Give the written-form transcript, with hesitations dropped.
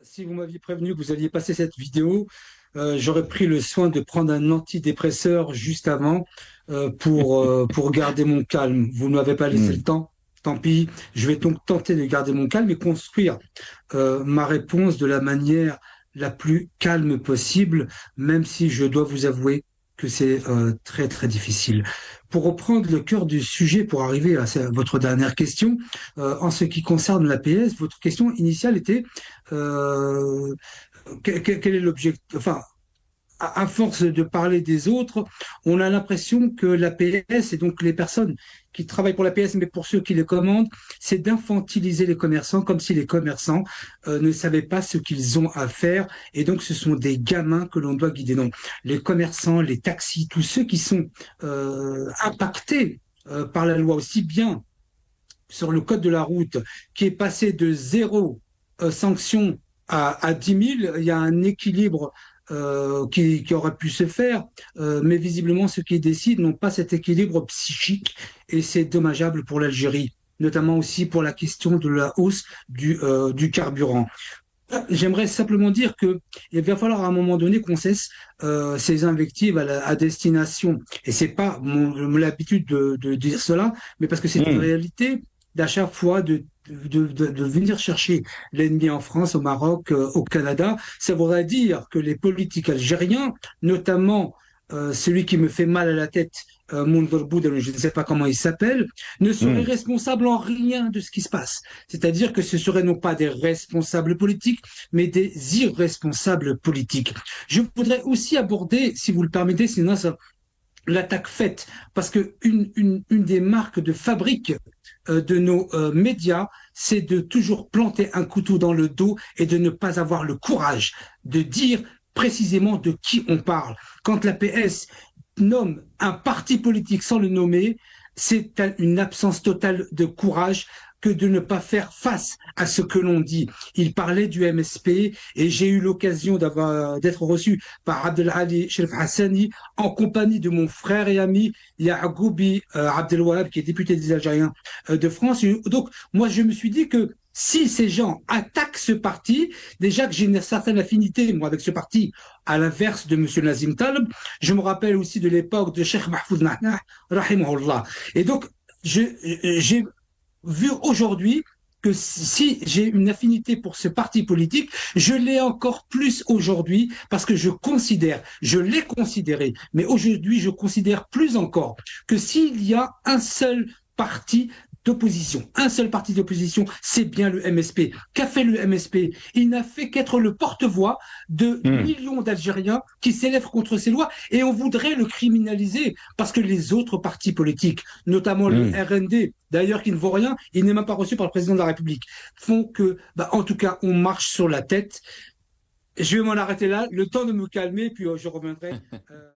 Si vous m'aviez prévenu que vous alliez passer cette vidéo, j'aurais pris le soin de prendre un antidépresseur juste avant pour garder mon calme. Vous ne m'avez pas laissé le Hmm. temps. Tant pis, je vais donc tenter de garder mon calme et construire ma réponse de la manière la plus calme possible, même si je dois vous avouer que c'est très très difficile. Pour reprendre le cœur du sujet, pour arriver à votre dernière question, en ce qui concerne l'APS, votre question initiale était euh, quel est l'objectif? Enfin, à force de parler des autres, on a l'impression que l'APS, et donc les personnes qui travaillent pour l'APS, mais pour ceux qui les commandent, c'est d'infantiliser les commerçants comme si les commerçants ne savaient pas ce qu'ils ont à faire. Et donc, ce sont des gamins que l'on doit guider. Non, les commerçants, les taxis, tous ceux qui sont impactés par la loi, aussi bien sur le code de la route, qui est passé de zéro sanction à 10 000, il y a un équilibre qui aurait pu se faire, mais visiblement ceux qui décident n'ont pas cet équilibre psychique et c'est dommageable pour l'Algérie, notamment aussi pour la question de la hausse du carburant. J'aimerais simplement dire que il va falloir à un moment donné qu'on cesse ces invectives à destination. Et c'est pas l'habitude de dire cela, mais parce que c'est une Hmm. réalité d'à chaque fois de venir chercher l'ennemi en France, au Maroc, au Canada. Ça voudrait dire que les politiques algériens, notamment celui qui me fait mal à la tête, Moundir Boudel, je ne sais pas comment il s'appelle, ne seraient Hmm. responsables en rien de ce qui se passe. C'est-à-dire que ce seraient non pas des responsables politiques, mais des irresponsables politiques. Je voudrais aussi aborder, si vous le permettez, sinon ça, l'attaque faite, parce que une des marques de fabrique de nos médias, c'est de toujours planter un couteau dans le dos et de ne pas avoir le courage de dire précisément de qui on parle. Quand la PS nomme un parti politique sans le nommer, c'est une absence totale de courage que de ne pas faire face à ce que l'on dit. Il parlait du MSP et j'ai eu l'occasion d'être reçu par Abdelhadi Sherif Hassani en compagnie de mon frère et ami Yaagoubi Abdelwahab, qui est député des Algériens de France. Donc, moi, je me suis dit que si ces gens attaquent ce parti, déjà que j'ai une certaine affinité, moi, avec ce parti, à l'inverse de M. Nazim Taleb, je me rappelle aussi de l'époque de Cheikh Mahfouz Nahnah, rahimahullah. Et donc, j'ai vu aujourd'hui que si j'ai une affinité pour ce parti politique, je l'ai encore plus aujourd'hui parce que je l'ai considéré, mais aujourd'hui je considère plus encore que s'il y a un seul parti d'opposition, un seul parti d'opposition, c'est bien le MSP. Qu'a fait le MSP? Il n'a fait qu'être le porte-voix de Hmm. millions d'Algériens qui s'élèvent contre ces lois et on voudrait le criminaliser parce que les autres partis politiques, notamment le Hmm. RND, d'ailleurs qui ne vaut rien, il n'est même pas reçu par le président de la République, font que, bah, en tout cas, on marche sur la tête. Je vais m'en arrêter là, le temps de me calmer, puis je reviendrai.